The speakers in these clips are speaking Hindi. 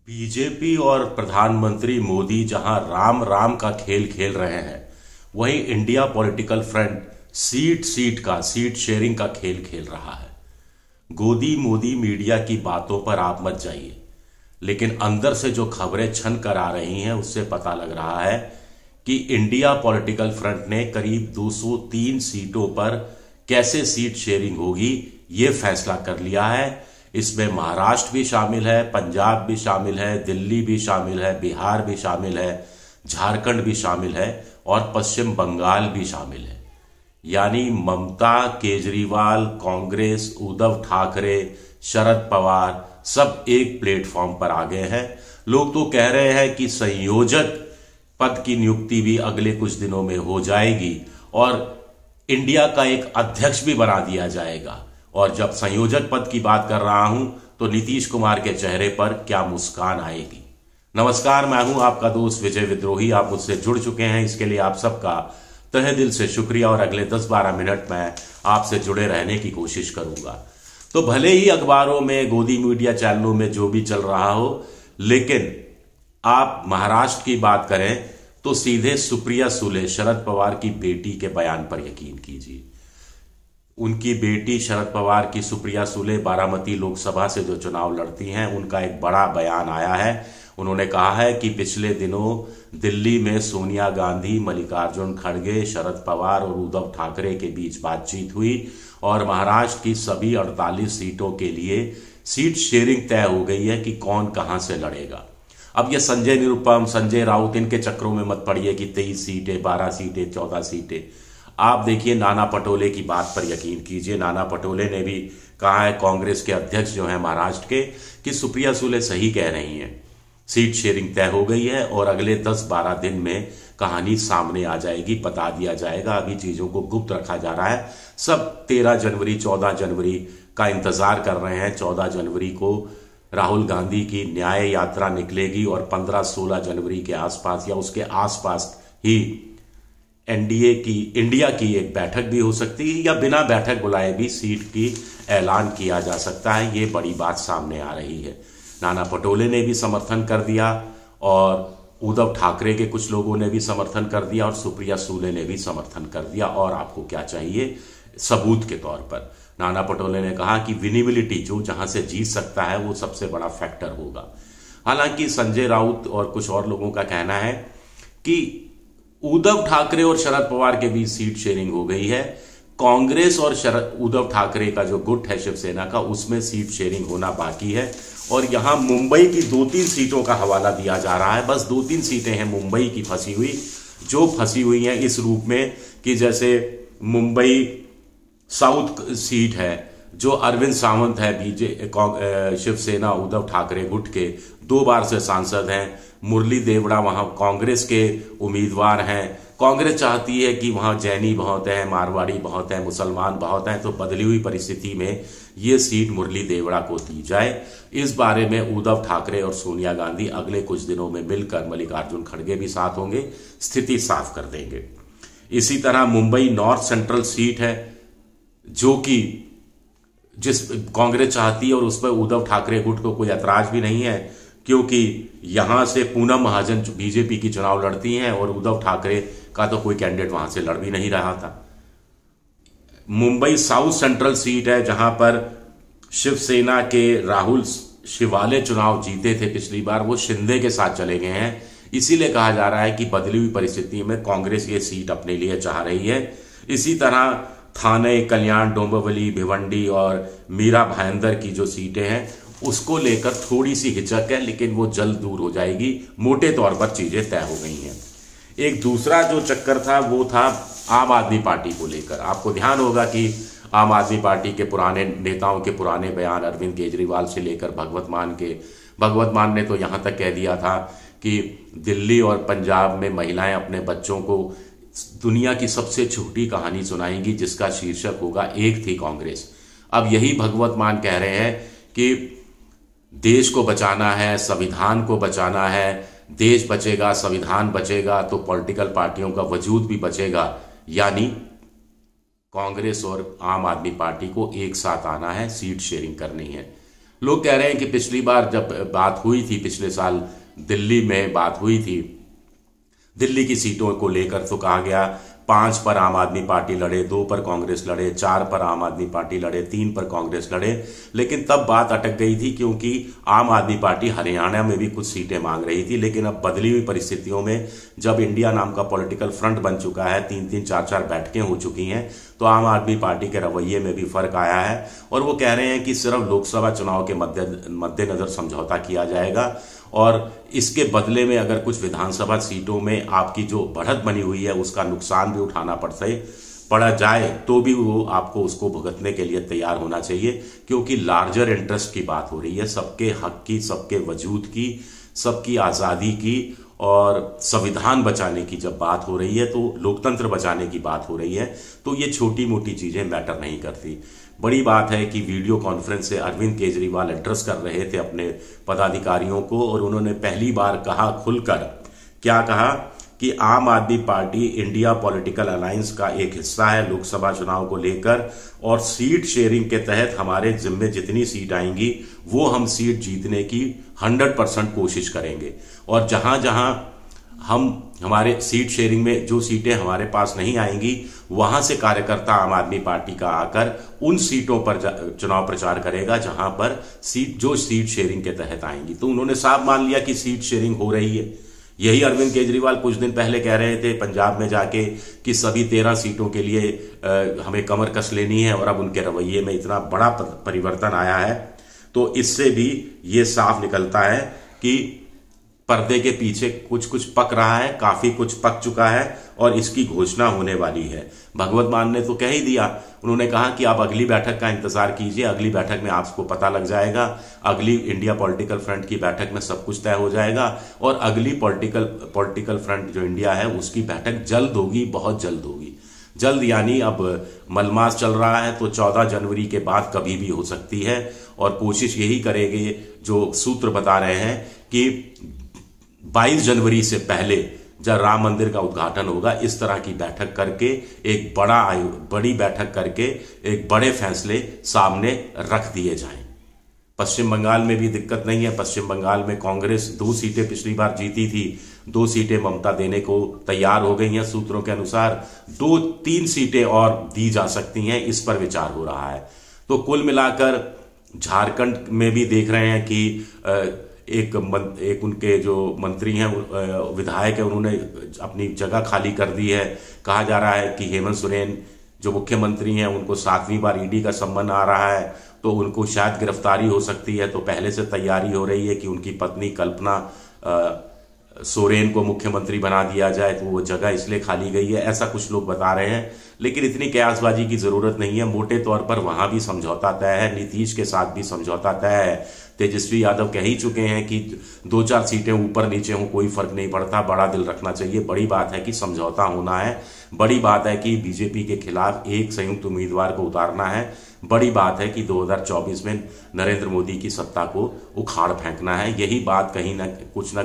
बीजेपी और प्रधानमंत्री मोदी जहां राम राम का खेल खेल रहे हैं, वहीं India political front seat sharing का खेल खेल रहा है। गोदी मोदी मीडिया की बातों पर आप मत जाइए, लेकिन अंदर से जो खबरें छन कर आ रही हैं उससे पता लग रहा है कि इंडिया पॉलिटिकल फ्रंट ने करीब 203 सीटों पर कैसे सीट शेयरिंग होगी ये फैसला कर लिया है। इसमें महाराष्ट्र भी शामिल है, पंजाब भी शामिल है, दिल्ली भी शामिल है, बिहार भी शामिल है, झारखंड भी शामिल है और पश्चिम बंगाल भी शामिल है। यानी ममता, केजरीवाल, कांग्रेस, उद्धव ठाकरे, शरद पवार सब एक प्लेटफॉर्म पर आ गए हैं। लोग तो कह रहे हैं कि संयोजक पद की नियुक्ति भी अगले कुछ दिनों में हो जाएगी और इंडिया का एक अध्यक्ष भी बना दिया जाएगा। और जब संयोजक पद की बात कर रहा हूं तो नीतीश कुमार के चेहरे पर क्या मुस्कान आएगी। नमस्कार, मैं हूं आपका दोस्त विजय विद्रोही। आप मुझसे जुड़ चुके हैं, इसके लिए आप सबका तहे दिल से शुक्रिया और अगले 10-12 मिनट में आपसे जुड़े रहने की कोशिश करूंगा। तो भले ही अखबारों में, गोदी मीडिया चैनलों में जो भी चल रहा हो, लेकिन आप महाराष्ट्र की बात करें तो सीधे सुप्रिया सुले, शरद पवार की बेटी के बयान पर यकीन कीजिए। उनकी बेटी शरद पवार की सुप्रिया सुले बारामती लोकसभा से जो चुनाव लड़ती हैं, उनका एक बड़ा बयान आया है। उन्होंने कहा है कि पिछले दिनों दिल्ली में सोनिया गांधी, मल्लिकार्जुन खड़गे, शरद पवार और उद्धव ठाकरे के बीच बातचीत हुई और महाराष्ट्र की सभी 48 सीटों के लिए सीट शेयरिंग तय हो गई है कि कौन कहां से लड़ेगा। अब ये संजय निरुपम, संजय राउत, इनके चक्रों में मत पड़िए कि 23 सीटें, 12 सीटें, 14 सीटें। आप देखिए, नाना पटोले की बात पर यकीन कीजिए। नाना पटोले ने भी कहा है, कांग्रेस के अध्यक्ष जो हैं महाराष्ट्र के, कि सुप्रिया सुले सही कह रही हैं, सीट शेयरिंग तय हो गई है और अगले 10-12 दिन में कहानी सामने आ जाएगी, बता दिया जाएगा। अभी चीजों को गुप्त रखा जा रहा है। सब 13 जनवरी, 14 जनवरी का इंतजार कर रहे हैं। 14 जनवरी को राहुल गांधी की न्याय यात्रा निकलेगी और 15-16 जनवरी के आसपास या उसके आसपास ही इंडिया की एक बैठक भी हो सकती है या बिना बैठक बुलाए भी सीट की ऐलान किया जा सकता है। ये बड़ी बात सामने आ रही है। नाना पटोले ने भी समर्थन कर दिया और उद्धव ठाकरे के कुछ लोगों ने भी समर्थन कर दिया और सुप्रिया सुले ने भी समर्थन कर दिया। और आपको क्या चाहिए सबूत के तौर पर? नाना पटोले ने कहा कि विनिबिलिटी, जो जहां से जीत सकता है वो सबसे बड़ा फैक्टर होगा। हालांकि संजय राउत और कुछ और लोगों का कहना है कि उद्धव ठाकरे और शरद पवार के बीच सीट शेयरिंग हो गई है। कांग्रेस और उद्धव ठाकरे का जो गुट है शिवसेना का, उसमें सीट शेयरिंग होना बाकी है। और यहां मुंबई की 2-3 सीटों का हवाला दिया जा रहा है। बस 2-3 सीटें हैं मुंबई की फंसी हुई, जो फंसी हुई हैं इस रूप में कि जैसे मुंबई साउथ सीट है, जो अरविंद सावंत है, शिवसेना उद्धव ठाकरे गुट के 2 बार से सांसद हैं। मुरली देवड़ा वहां कांग्रेस के उम्मीदवार हैं। कांग्रेस चाहती है कि वहां जैनी बहुत है, मारवाड़ी बहुत है, मुसलमान बहुत हैं, तो बदली हुई परिस्थिति में ये सीट मुरली देवड़ा को दी जाए। इस बारे में उद्धव ठाकरे और सोनिया गांधी अगले कुछ दिनों में मिलकर, मल्लिकार्जुन खड़गे भी साथ होंगे, स्थिति साफ कर देंगे। इसी तरह मुंबई नॉर्थ सेंट्रल सीट है, जो कि जिस कांग्रेस चाहती है और उस पर उद्धव ठाकरे गुट को कोई ऐतराज भी नहीं है, क्योंकि यहां से पूनम महाजन बीजेपी की चुनाव लड़ती हैं और उद्धव ठाकरे का तो कोई कैंडिडेट वहां से लड़ भी नहीं रहा था। मुंबई साउथ सेंट्रल सीट है, जहां पर शिवसेना के राहुल शिवाले चुनाव जीते थे पिछली बार, वो शिंदे के साथ चले गए हैं। इसीलिए कहा जा रहा है कि बदली हुई परिस्थिति में कांग्रेस ये सीट अपने लिए चाह रही है। इसी तरह थाने, कल्याण, डोंबिवली, भिवंडी और मीरा भाईंदर की जो सीटें हैं, उसको लेकर थोड़ी सी हिचक है, लेकिन वो जल्द दूर हो जाएगी। मोटे तौर पर चीजें तय हो गई हैं। एक दूसरा जो चक्कर था वो था आम आदमी पार्टी को लेकर। आपको ध्यान होगा कि आम आदमी पार्टी के पुराने नेताओं के पुराने बयान, अरविंद केजरीवाल से लेकर भगवत मान ने तो यहां तक कह दिया था कि दिल्ली और पंजाब में महिलाएं अपने बच्चों को दुनिया की सबसे छोटी कहानी सुनाएंगी, जिसका शीर्षक होगा एक थी कांग्रेस। अब यही भगवत मान कह रहे हैं कि देश को बचाना है, संविधान को बचाना है, देश बचेगा, संविधान बचेगा तो पॉलिटिकल पार्टियों का वजूद भी बचेगा। यानी कांग्रेस और आम आदमी पार्टी को एक साथ आना है, सीट शेयरिंग करनी है। लोग कह रहे हैं कि पिछली बार जब बात हुई थी, पिछले साल दिल्ली में बात हुई थी, दिल्ली की सीटों को लेकर तो कहा गया 5 पर आम आदमी पार्टी लड़े, 2 पर कांग्रेस लड़े, 4 पर आम आदमी पार्टी लड़े, 3 पर कांग्रेस लड़े। लेकिन तब बात अटक गई थी क्योंकि आम आदमी पार्टी हरियाणा में भी कुछ सीटें मांग रही थी। लेकिन अब बदली हुई परिस्थितियों में जब इंडिया नाम का पॉलिटिकल फ्रंट बन चुका है, 3-3, 4-4 बैठकें हो चुकी हैं, तो आम आदमी पार्टी के रवैये में भी फर्क आया है और वो कह रहे हैं कि सिर्फ लोकसभा चुनाव के मद्देनजर समझौता किया जाएगा और इसके बदले में अगर कुछ विधानसभा सीटों में आपकी जो बढ़त बनी हुई है उसका नुकसान भी उठाना पड़ा जाए तो भी वो आपको उसको भुगतने के लिए तैयार होना चाहिए, क्योंकि लार्जर इंटरेस्ट की बात हो रही है, सबके हक की, सबके वजूद की, सबकी आज़ादी की और संविधान बचाने की जब बात हो रही है, तो लोकतंत्र बचाने की बात हो रही है, तो ये छोटी मोटी चीजें मैटर नहीं करती। बड़ी बात है कि वीडियो कॉन्फ्रेंस से अरविंद केजरीवाल एड्रेस कर रहे थे अपने पदाधिकारियों को और उन्होंने पहली बार कहा खुलकर, क्या कहा कि आम आदमी पार्टी इंडिया पॉलिटिकल अलायंस का एक हिस्सा है लोकसभा चुनाव को लेकर और सीट शेयरिंग के तहत हमारे जिम्मे जितनी सीट आएंगी वो हम सीट जीतने की 100% कोशिश करेंगे और जहां जहां हम हमारे सीट शेयरिंग में जो सीटें हमारे पास नहीं आएंगी वहां से कार्यकर्ता आम आदमी पार्टी का आकर उन सीटों पर चुनाव प्रचार करेगा जहां पर सीट शेयरिंग के तहत आएंगी। तो उन्होंने साफ मान लिया कि सीट शेयरिंग हो रही है। यही अरविंद केजरीवाल कुछ दिन पहले कह रहे थे पंजाब में जाके कि सभी 13 सीटों के लिए हमें कमर कस लेनी है और अब उनके रवैये में इतना बड़ा परिवर्तन आया है। तो इससे भी ये साफ निकलता है कि पर्दे के पीछे कुछ कुछ पक रहा है, काफी कुछ पक चुका है और इसकी घोषणा होने वाली है। भगवत मान ने तो कह ही दिया, उन्होंने कहा कि आप अगली बैठक का इंतजार कीजिए, अगली बैठक में आपको पता लग जाएगा, अगली इंडिया पॉलिटिकल फ्रंट की बैठक में सब कुछ तय हो जाएगा और अगली पॉलिटिकल फ्रंट जो इंडिया है उसकी बैठक जल्द होगी, बहुत जल्द होगी। जल्द यानी अब मलमास चल रहा है तो 14 जनवरी के बाद कभी भी हो सकती है और कोशिश यही करेंगे, जो सूत्र बता रहे हैं कि 22 जनवरी से पहले जब राम मंदिर का उद्घाटन होगा इस तरह की बैठक करके एक बड़ी बैठक करके एक बड़े फैसले सामने रख दिए जाएं। पश्चिम बंगाल में भी दिक्कत नहीं है। पश्चिम बंगाल में कांग्रेस 2 सीटें पिछली बार जीती थी, 2 सीटें ममता देने को तैयार हो गई हैं सूत्रों के अनुसार, 2-3 सीटें और दी जा सकती हैं, इस पर विचार हो रहा है। तो कुल मिलाकर झारखंड में भी देख रहे हैं कि एक उनके जो मंत्री हैं, विधायक है, उन्होंने अपनी जगह खाली कर दी है। कहा जा रहा है कि हेमंत सोरेन जो मुख्यमंत्री हैं उनको 7वीं बार ईडी का सम्मन आ रहा है तो उनको शायद गिरफ्तारी हो सकती है। तो पहले से तैयारी हो रही है कि उनकी पत्नी कल्पना सोरेन को मुख्यमंत्री बना दिया जाए, तो वो जगह इसलिए खाली गई है, ऐसा कुछ लोग बता रहे हैं। लेकिन इतनी कयासबाजी की जरूरत नहीं है। मोटे तौर पर वहां भी समझौता तय है, नीतीश के साथ भी समझौता तय है। तेजस्वी यादव कह ही चुके हैं कि 2-4 सीटें ऊपर नीचे हो कोई फर्क नहीं पड़ता, बड़ा दिल रखना चाहिए। बड़ी बात है कि समझौता होना है, बड़ी बात है कि बीजेपी के खिलाफ एक संयुक्त उम्मीदवार को उतारना है, बड़ी बात है कि 2024 में नरेंद्र मोदी की सत्ता को उखाड़ फेंकना है। यही बात कहीं ना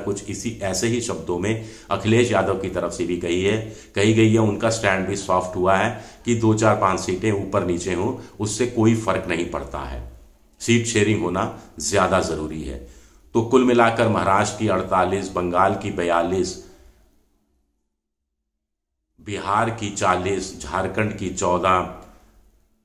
कुछ इसी ऐसे ही शब्दों में अखिलेश यादव की तरफ से भी कही गई है। उनका स्टैंड भी सॉफ्ट हुआ है कि 2-4-5 सीटें ऊपर नीचे हों उससे कोई फर्क नहीं पड़ता है, सीट शेयरिंग होना ज्यादा जरूरी है। तो कुल मिलाकर महाराष्ट्र की 48, बंगाल की 42, बिहार की 40, झारखंड की 14,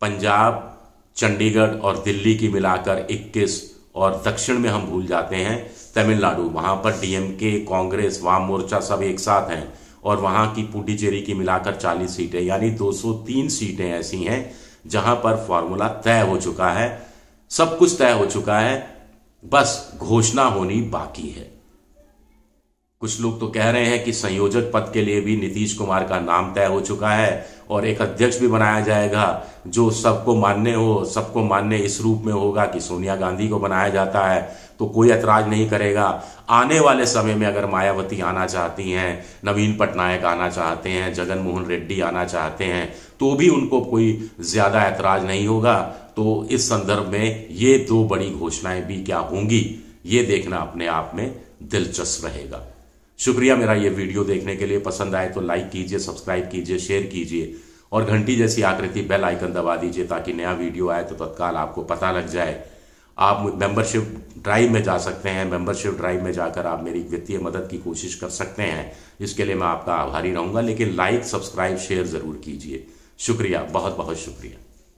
पंजाब, चंडीगढ़ और दिल्ली की मिलाकर 21 और दक्षिण में हम भूल जाते हैं तमिलनाडु, वहां पर डीएमके, कांग्रेस, वाम मोर्चा सब एक साथ हैं और वहां की पुडुचेरी की मिलाकर 40 सीटें, यानी 203 सीटें ऐसी हैं जहां पर फॉर्मूला तय हो चुका है, सब कुछ तय हो चुका है, बस घोषणा होनी बाकी है। कुछ लोग तो कह रहे हैं कि संयोजक पद के लिए भी नीतीश कुमार का नाम तय हो चुका है और एक अध्यक्ष भी बनाया जाएगा जो सबको मान्य इस रूप में होगा कि सोनिया गांधी को बनाया जाता है तो कोई ऐतराज नहीं करेगा। आने वाले समय में अगर मायावती आना चाहती हैं, नवीन पटनायक आना चाहते हैं, जगन मोहन रेड्डी आना चाहते हैं तो भी उनको कोई ज्यादा ऐतराज नहीं होगा। तो इस संदर्भ में ये 2 बड़ी घोषणाएं भी क्या होंगी ये देखना अपने आप में दिलचस्प रहेगा। शुक्रिया मेरा ये वीडियो देखने के लिए। पसंद आए तो लाइक कीजिए, सब्सक्राइब कीजिए, शेयर कीजिए और घंटी जैसी आकृति बेल आइकन दबा दीजिए ताकि नया वीडियो आए तो तत्काल आपको पता लग जाए। आप मेंबरशिप ड्राइव में जा सकते हैं, मेंबरशिप ड्राइव में जाकर आप मेरी वित्तीय मदद की कोशिश कर सकते हैं। इसके लिए मैं आपका आभारी रहूँगा, लेकिन लाइक, सब्सक्राइब, शेयर ज़रूर कीजिए। शुक्रिया, बहुत बहुत शुक्रिया।